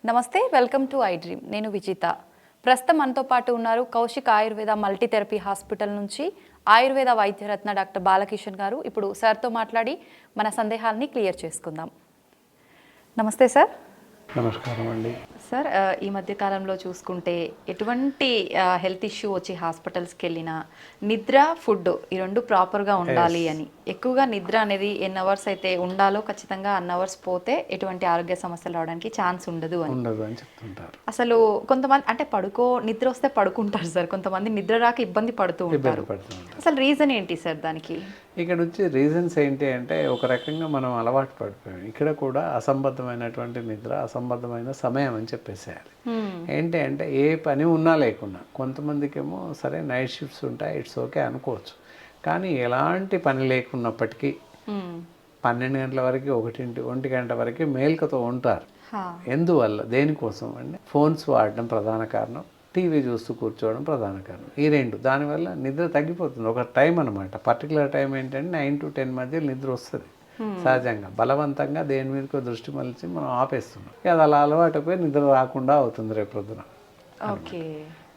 నమస్తే, welcome to I dream. నేను విజిత. ప్రస్తుతం మనతో పాటు ఉన్నారు కౌశిక్ ఆయుర్వేద మల్టీథెరపీ హాస్పిటల్ నుంచి ఆయుర్వేద వైద్యరత్న డాక్టర్ బాలకిషన్ గారు. ఇప్పుడు సార్తో మాట్లాడి మన సందేహాలని క్లియర్ చేసుకుందాం. నమస్తే సార్. నమస్కారం అండి. సార్, ఈ మధ్య కాలంలో చూసుకుంటే ఎటువంటి హెల్త్ ఇష్యూ వచ్చి హాస్పిటల్స్కి వెళ్ళినా నిద్ర, ఫుడ్ ఈ రెండు ప్రాపర్గా ఉండాలి అని, ఎక్కువగా నిద్ర అనేది ఎన్ని అవర్స్ అయితే ఉండాలో ఖచ్చితంగా అన్ని అవర్స్ పోతే ఎటువంటి ఆరోగ్య సమస్యలు రావడానికి ఛాన్స్ ఉండదు అని చెప్తుంటారు. అసలు కొంతమంది అంటే నిద్ర వస్తే పడుకుంటారు సార్, కొంతమంది నిద్ర రాక ఇబ్బంది పడుతూ ఉంటారు. అసలు రీజన్ ఏంటి సార్ దానికి? ఇక్కడ వచ్చి రీజన్స్ ఏంటి అంటే, ఒక రకంగా మనం అలవాటు పడిపోయాం. ఇక్కడ కూడా అసంబద్ధమైనటువంటి నిద్ర, అసంబద్ధమైన సమయం అని చెప్పేసేయాలి. ఏంటి అంటే ఏ పని ఉన్నా లేకున్నా, కొంతమందికి ఏమో సరే నైట్ షిఫ్ట్స్ ఉంటాయి, ఇట్స్ ఓకే అనుకోవచ్చు. కానీ ఎలాంటి పని లేకున్నప్పటికీ 12 గంటల వరకు, 1 గంట వరకు మేల్కతో ఉంటారు. ఎందువల్ల, దేనికోసం అంటే ఫోన్స్ వాడడం ప్రధాన కారణం, టీవీ చూస్తూ కూర్చోవడం ప్రధాన కారణం. ఈ రెండు, దానివల్ల నిద్ర తగ్గిపోతుంది. ఒక టైం అనమాట, పర్టికులర్ టైం ఏంటంటే 9 to 10 మధ్య నిద్ర వస్తుంది సహజంగా. బలవంతంగా దేని మీదకో దృష్టి మళ్ళీ మనం ఆపేస్తున్నాం. అది అలా అలవాటు పోయి నిద్ర రాకుండా అవుతుంది రేపు పొద్దున.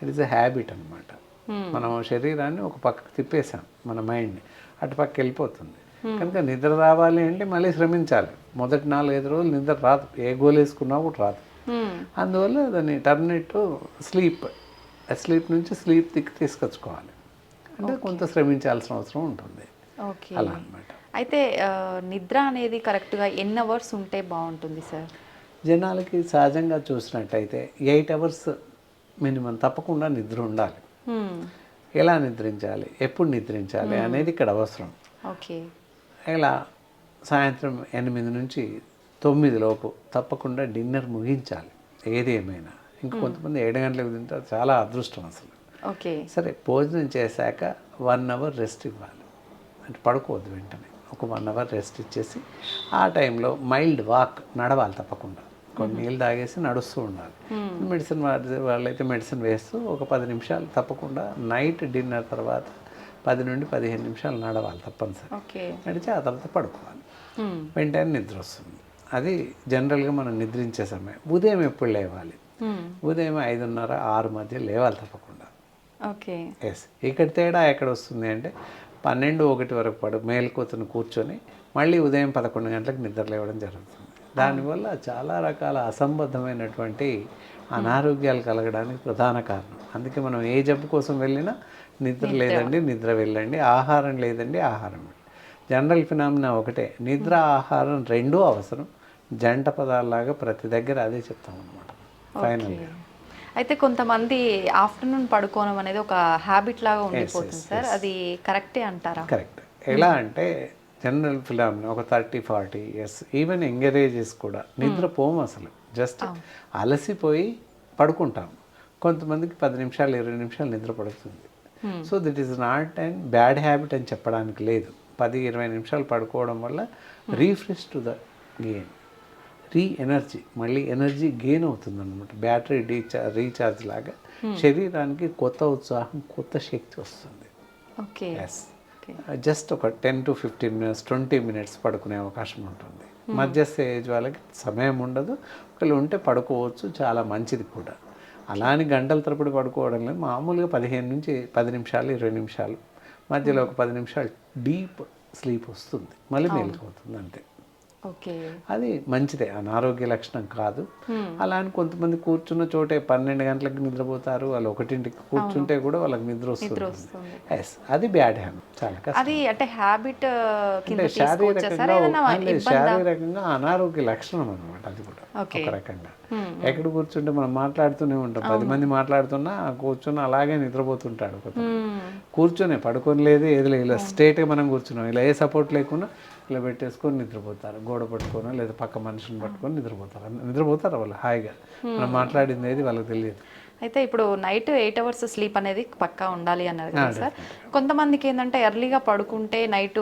ఇట్ ఈస్ ఎ హ్యాబిట్ అనమాట. మనం శరీరాన్ని ఒక పక్కకు తిప్పేసాం, మన మైండ్ని అటు పక్క వెళ్ళిపోతుంది. కనుక నిద్ర రావాలి అంటే మళ్ళీ శ్రమించాలి. మొదటి 4-5 రోజులు నిద్ర రాదు, ఏ గోల్ వేసుకున్నా కూడా రాదు. అందువల్ల దాన్ని టర్మినేట్ స్లీప్ నుంచి స్లీప్ తీసుకొచ్చుకోవాలి. అంటే కొంత శ్రమించాల్సిన అవసరం ఉంటుంది. అలా అనమాట. అయితే నిద్ర అనేది కరెక్ట్గా ఎన్ని అవర్స్ ఉంటే బాగుంటుంది సార్? జనాలకి సహజంగా చూసినట్టయితే 8 అవర్స్ మినిమం తప్పకుండా నిద్ర ఉండాలి. ఎలా నిద్రించాలి, ఎప్పుడు నిద్రించాలి అనేది ఇక్కడ అవసరం. ఇలా సాయంత్రం 8 నుంచి 9 లోపు తప్పకుండా డిన్నర్ ముగించాలి ఏది ఏమైనా. ఇంకా కొంతమంది 7 గంటలకు తింటారు, చాలా అదృష్టం అసలు. సరే, భోజనం చేశాక 1 అవర్ రెస్ట్ ఇవ్వాలి. అంటే పడుకోవద్దు వెంటనే, ఒక 1 అవర్ రెస్ట్ ఇచ్చేసి ఆ టైంలో మైల్డ్ వాక్ నడవాలి తప్పకుండా. కొన్ని నీళ్ళు తాగేసి నడుస్తూ ఉండాలి. మెడిసిన్ వాళ్ళైతే మెడిసిన్ వేస్తూ ఒక 10 నిమిషాలు తప్పకుండా నైట్ డిన్నర్ తర్వాత 10 నుండి 15 నిమిషాలు నడవాలి తప్పనిసరి. నడిచి ఆ తర్వాత పడుకోవాలి. వెంటనే నిద్ర వస్తుంది. అది జనరల్గా మనం నిద్రించే సమయం. ఉదయం ఎప్పుడు లేవాలి? ఉదయం 5:30-6 మధ్య లేవాలి తప్పకుండా. ఎస్. ఇక్కడ తేడా ఎక్కడ వస్తుంది అంటే 12-1 వరకు మేల్కోతుని కూర్చొని మళ్ళీ ఉదయం 11 గంటలకు నిద్ర లేవడం జరుగుతుంది. దానివల్ల చాలా రకాల అసంబద్ధమైనటువంటి అనారోగ్యాలు కలగడానికి ప్రధాన కారణం. అందుకే మనం ఏ జబ్బు కోసం వెళ్ళినా నిద్ర లేదండి, నిద్ర వెళ్ళండి, ఆహారం లేదండి, ఆహారం. జనరల్ ఫినామినా ఒకటే, నిద్ర ఆహారం రెండూ అవసరం. జంట పదాల్లాగా ప్రతి దగ్గర అదే చెప్తాం అనమాట ఫైనల్గా. అయితే కొంతమంది ఆఫ్టర్నూన్ పడుకోవడం అనేది ఒక హ్యాబిట్ లాగా ఉండిపోతుంది సార్, అది కరెక్టే అంటారా? కరెక్ట్. ఎలా అంటే జనరల్ ఫినామినా ఒక 30-40 ఇయర్స్, ఈవెన్ యంగర్ ఏజెస్ కూడా నిద్రపోము అసలు. జస్ట్ అలసిపోయి పడుకుంటాం. కొంతమందికి 10 నిమిషాలు 20 నిమిషాలు నిద్ర పడుతుంది. So that is not and bad habit అని చెప్పడానికి లేదు. 10-20 నిమిషాలు పడుకోవడం వల్ల refresh to the gain, energy, మళ్ళీ ఎనర్జీ గెయిన్ అవుతుంది అనమాట. బ్యాటరీ రీఛార్జ్ లాగా శరీరానికి కొత్త ఉత్సాహం, కొత్త శక్తి వస్తుంది. ఎస్. జస్ట్ ఒక 10 to 15 minutes 20 minutes పడుకునే అవకాశం ఉంటుంది. మధ్యస్థ ఏజ్ వాళ్ళకి సమయం ఉండదు, ఒకళ్ళు ఉంటే పడుకోవచ్చు, చాలా మంచిది కూడా. అలా అని గంటల తరపుడు పడుకోవడం లేదు. మామూలుగా 15 నుంచి 10 నిమిషాలు 20 నిమిషాలు మధ్యలో ఒక 10 నిమిషాలు డీప్ స్లీప్ వస్తుంది, మళ్ళీ మేలుకోతుంది అంతే. అది మంచిదే, అనారోగ్య లక్షణం కాదు. అలా అని కొంతమంది కూర్చున్న చోటే 12 గంటలకు నిద్రపోతారు, వాళ్ళు 1ంటికి కూర్చుంటే కూడా వాళ్ళకి నిద్ర వస్తుంది. ఎస్, అది బ్యాడ్ హ్యాబిట్. చాలా కష్టం. శారీరకంగా అనారోగ్య లక్షణం అనమాట అది కూడా ఒక రకంగా. ఎక్కడ కూర్చుంటే మనం మాట్లాడుతూనే ఉంటాం, 10 మంది మాట్లాడుతున్నా కూర్చుని అలాగే నిద్రపోతుంటాడు. కూర్చొని పడుకొని లేదు, ఏది లేదు, ఇలా స్ట్రేట్గా మనం కూర్చున్నాం, ఇలా ఏ సపోర్ట్ లేకుండా ఇలా పెట్టేసుకొని నిద్రపోతారు. గోడ పట్టుకొని లేదా పక్క మనిషిని పట్టుకొని నిద్రపోతారు వాళ్ళు హాయిగా. మనం మాట్లాడింది ఏది వాళ్ళకి తెలియదు. అయితే ఇప్పుడు నైట్ 8 అవర్స్ స్లీప్ అనేది పక్కా ఉండాలి అన్నారు కదా సార్. కొంతమందికి ఏంటంటే ఎర్లీగా పడుకుంటే నైట్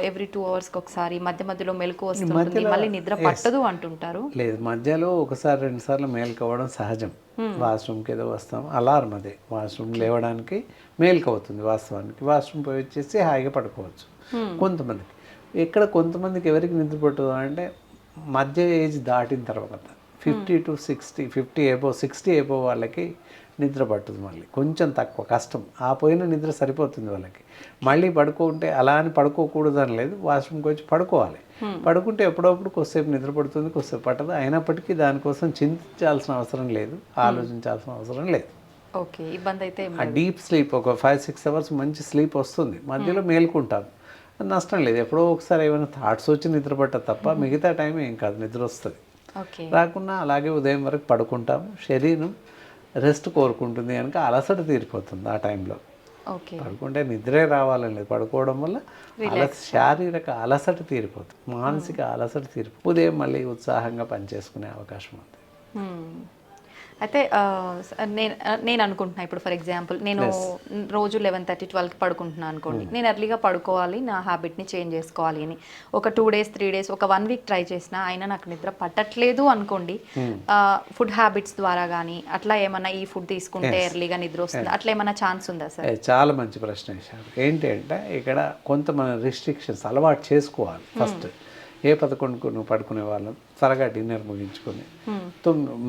ఎవ్రీ 2 అవర్స్కి ఒకసారి మధ్య మధ్యలో మెలకు వస్తుంది, మళ్ళీ నిద్ర పట్టదు అంటుంటారు. లేదు, మధ్యలో 1-2 సార్లు మేల్కోవడం సహజం. వాష్రూమ్కి ఏదో వస్తాం, అలారం అదే, వాష్రూమ్ లేవడానికి మేల్కు అవుతుంది. వాస్తవానికి వాష్రూమ్ పోయి వచ్చేసి హాయిగా పడుకోవచ్చు కొంతమందికి. కొంతమందికి ఎవరికి నిద్ర పట్టదు అంటే మధ్య ఏజ్ దాటిన తర్వాత 50 ఎబో 60 ఎబో వాళ్ళకి నిద్ర పట్టుతుంది. మళ్ళీ కొంచెం తక్కువ కష్టం, ఆ పోయిన నిద్ర సరిపోతుంది వాళ్ళకి. మళ్ళీ పడుకుంటే అలా అని పడుకోకూడదు అని లేదు, వాష్రూమ్కి వచ్చి పడుకోవాలి. పడుకుంటే ఎప్పుడప్పుడు కొద్దిసేపు నిద్ర పడుతుంది, కొద్దిసేపు పట్టదు. అయినప్పటికీ దానికోసం చింతించాల్సిన అవసరం లేదు, ఆలోచించాల్సిన అవసరం లేదు. ఓకే, ఇబ్బంది అయితే ఆ డీప్ స్లీప్ ఒక 5-6 అవర్స్ మంచి స్లీప్ వస్తుంది, మధ్యలో మేల్కుంటాం, నష్టం లేదు. ఎప్పుడో ఒకసారి ఏమైనా థాట్స్ వచ్చి నిద్ర పట్టదు తప్ప మిగతా టైం ఏం కాదు, నిద్ర వస్తుంది. ఓకే, రాకుండా అలాగే ఉదయం వరకు పడుకుంటాము. శరీరం రెస్ట్ కోరుకుంటుంది కనుక అలసట తీరిపోతుంది ఆ టైంలో. ఓకే, పడుకుంటే నిద్రే రావాలని లేదు, పడుకోవడం వల్ల శారీరక అలసట తీరిపోతుంది, మానసిక అలసట తీరిపోతుంది. ఉదయం మళ్ళీ ఉత్సాహంగా పనిచేసుకునే అవకాశం ఉంది. అయితే నేను అనుకుంటున్నా ఇప్పుడు ఫర్ ఎగ్జాంపుల్ నేను రోజు 11:30, 12కి పడుకుంటున్నాను అనుకోండి. నేను ఎర్లీగా పడుకోవాలి, నా హ్యాబిట్ని చేంజ్ చేసుకోవాలి అని ఒక 2 days 3 days ఒక 1 week ట్రై చేసినా అయినా నాకు నిద్ర పట్టట్లేదు అనుకోండి. ఫుడ్ హ్యాబిట్స్ ద్వారా కానీ అట్లా ఏమన్నా ఈ ఫుడ్ తీసుకుంటే ఎర్లీగా నిద్ర వస్తుంది, అట్లా ఏమన్నా ఛాన్స్ ఉందా సార్? చాలా మంచి ప్రశ్న వేశారు. ఏంటి అంటే ఇక్కడ కొంత మన రిస్ట్రిక్షన్స్ అలవాటు చేసుకోవాలి. ఫస్ట్ 11కు నువ్వు పడుకునే వాళ్ళం త్వరగా డిన్నర్ ముగించుకొని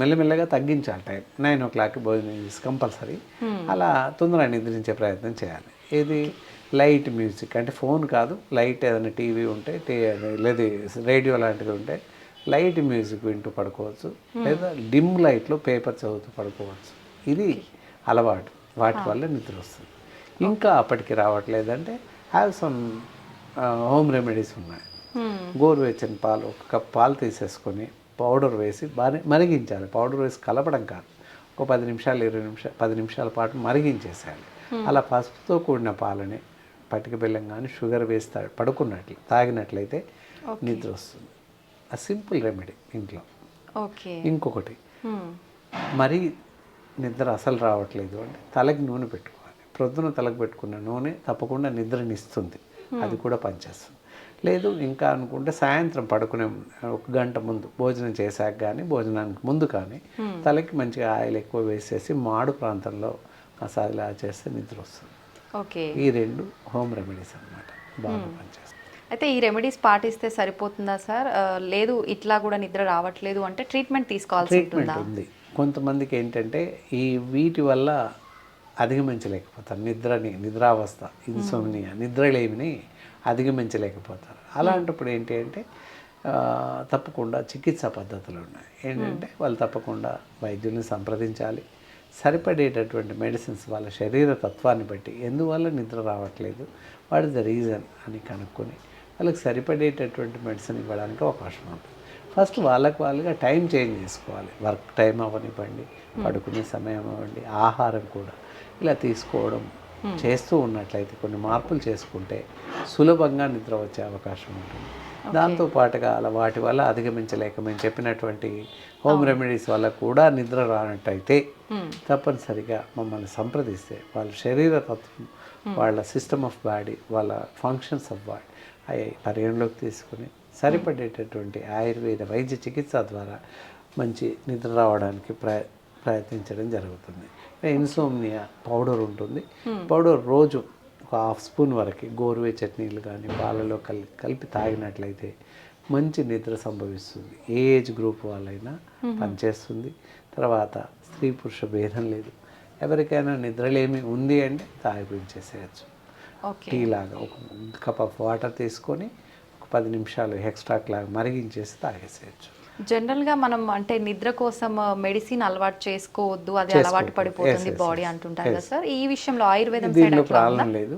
మెల్లమెల్లగా తగ్గించాలి టైం. 9 o'clockకి భోజనం చేసి కంపల్సరీ అలా తొందరగా నిద్రించే ప్రయత్నం చేయాలి. ఏది లైట్ మ్యూజిక్ అంటే ఫోన్ కాదు, లైట్ ఏదైనా టీవీ ఉంటే లేదా రేడియో లాంటివి ఉంటే లైట్ మ్యూజిక్ వింటూ పడుకోవచ్చు, లేదా డిమ్ లైట్లో పేపర్ చదువుతూ పడుకోవచ్చు. ఇది అలవాటు, వాటి వల్ల నిద్ర వస్తుంది. ఇంకా అప్పటికి రావట్లేదంటే హ్యావ్ సమ్ హోమ్ రెమెడీస్ ఉన్నాయి. గోరువెచ్చని పాలు 1 కప్ పాలు తీసేసుకొని పౌడర్ వేసి మరిగించాలి. పౌడర్ వేసి కలపడం కాదు, ఒక 10 నిమిషాలు 10 నిమిషాల పాటు మరిగించేసేయాలి. అలా పసుపుతో కూడిన పాలని పటిక బెల్లం కానీ షుగర్ వేసి తాగినట్లయితే నిద్ర వస్తుంది. ఆ సింపుల్ రెమెడీ ఇంట్లో. ఓకే, ఇంకొకటి మరీ నిద్ర అసలు రావట్లేదు అంటే తలకి నూనె పెట్టుకోవాలి. ప్రొద్దున తలకు పెట్టుకున్న నూనె తప్పకుండా నిద్రనిస్తుంది, అది కూడా పనిచేస్తుంది. లేదు ఇంకా అనుకుంటే సాయంత్రం పడుకునే 1 గంట ముందు భోజనం చేశాక కానీ భోజనానికి ముందు కానీ తలకి మంచిగా ఆయిల్ ఎక్కువ వేసేసి మాడు ప్రాంతంలో మసాజ్ చేస్తే నిద్ర వస్తుంది. ఓకే, ఈ 2 హోమ్ రెమెడీస్ అన్నమాట, బాగా పనిచేస్తాయి. అయితే ఈ రెమెడీస్ పాటిస్తే సరిపోతుందా సార్? లేదు ఇట్లా కూడా నిద్ర రావట్లేదు అంటే ట్రీట్మెంట్ తీసుకోవాల్సి ఉంటుందా? ట్రీట్మెంట్ ఉంది. కొంతమందికి ఏంటంటే ఈ వీటి వల్ల అధిగమించలేకపోతారు, నిద్రావస్థ, ఇన్సోమ్నియా, నిద్రలేమిని అధిగమించలేకపోతారు. అలాంటప్పుడు ఏంటి అంటే తప్పకుండా చికిత్సా పద్ధతులు ఉన్నాయి. ఏంటంటే వాళ్ళు తప్పకుండా వైద్యుల్ని సంప్రదించాలి. సరిపడేటటువంటి మెడిసిన్స్ వాళ్ళ శరీర తత్వాన్ని బట్టి ఎందువల్ల నిద్ర రావట్లేదు, వాట్ ఇస్ ద రీజన్ అని కనుక్కొని వాళ్ళకి సరిపడేటటువంటి మెడిసిన్ ఇవ్వడానికి అవకాశం ఉంటుంది. ఫస్ట్ వాళ్ళుగా టైం చేంజ్ చేసుకోవాలి. వర్క్ టైం అవ్వనివ్వండి, పడుకునే సమయం అవ్వండి, ఆహారం కూడా ఇలా తీసుకోవడం చేస్తూ ఉన్నట్లయితే కొన్ని మార్పులు చేసుకుంటే సులభంగా నిద్ర వచ్చే అవకాశం ఉంటుంది. దాంతోపాటుగా అలా వాటి వల్ల అధిగమించలేక మేము చెప్పినటువంటి హోమ్ రెమెడీస్ వల్ల కూడా నిద్ర రానట్టయితే తప్పనిసరిగా మమ్మల్ని సంప్రదిస్తే వాళ్ళ శరీర తత్వం, వాళ్ళ సిస్టమ్ ఆఫ్ బాడీ, వాళ్ళ ఫంక్షన్స్ ఆఫ్ బాడీ అవి పరిగణలోకి తీసుకుని సరిపడేటటువంటి ఆయుర్వేద వైద్య చికిత్స ద్వారా మంచి నిద్ర రావడానికి ప్రయత్నించడం జరుగుతుంది. ఇన్సోమ్నియా పౌడర్ ఉంటుంది, పౌడర్ రోజు ఒక 1/2 స్పూన్ వరకు గోరువెచ్చటి నీళ్ళు కానీ పాలలో కలిపి తాగినట్లయితే మంచి నిద్ర సంభవిస్తుంది. ఏ ఏజ్ గ్రూప్ వాళ్ళైనా పనిచేస్తుంది. తర్వాత స్త్రీ పురుష భేదం లేదు, ఎవరికైనా నిద్రలేమి ఉంది అంటే తాగిపించేసేయచ్చు. టీ లాగా ఒక కప్ ఆఫ్ వాటర్ తీసుకొని ఒక 10 నిమిషాలు ఎక్స్ట్రాక్ లాగా మరిగించేసి తాగేసేయచ్చు. జనరల్గా మనం అంటే నిద్ర కోసం మెడిసిన్ అలవాటు చేసుకోవద్దు, అది అలవాటు పడిపోతుంది బాడీ అంటుంటారు కదా సార్. ఈ విషయంలో ఆయుర్వేదం దీనిలో ప్రాబ్లం లేదు,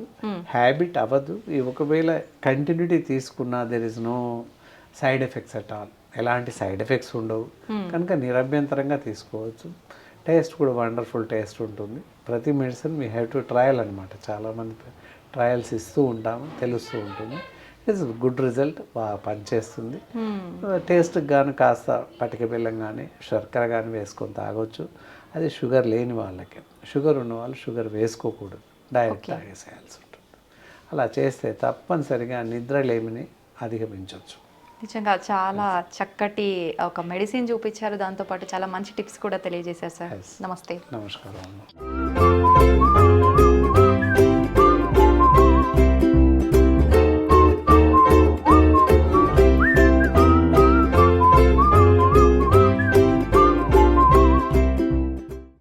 హ్యాబిట్ అవ్వదు. ఒకవేళ కంటిన్యూటీ తీసుకున్నా there is no side effects at all, ఎలాంటి సైడ్ ఎఫెక్ట్స్ ఉండవు కనుక నిరభ్యంతరంగా తీసుకోవచ్చు. టేస్ట్ కూడా వండర్ఫుల్ టేస్ట్ ఉంటుంది. ప్రతి medicine we have to trial అనమాట. చాలామంది ట్రయల్స్ ఇస్తూ ఉంటాము, తెలుస్తూ ఉంటుంది. ఇట్స్ గుడ్ రిజల్ట్, బాగా పనిచేస్తుంది. టేస్ట్కి కానీ కాస్త పటిక బెల్లం కానీ శర్కర కానీ వేసుకొని తాగొచ్చు. అది షుగర్ లేని వాళ్ళకి. షుగర్ ఉన్న వాళ్ళు షుగర్ వేసుకోకూడదు, డైరెక్ట్ తాగేసేయాల్సి ఉంటుంది. అలా చేస్తే తప్పనిసరిగా నిద్రలేమిని అధిగమించవచ్చు. నిజంగా చాలా చక్కటి ఒక మెడిసిన్ చూపించారు, దాంతోపాటు చాలా మంచి టిప్స్ కూడా తెలియజేశారు సార్. నమస్తే. నమస్కారం.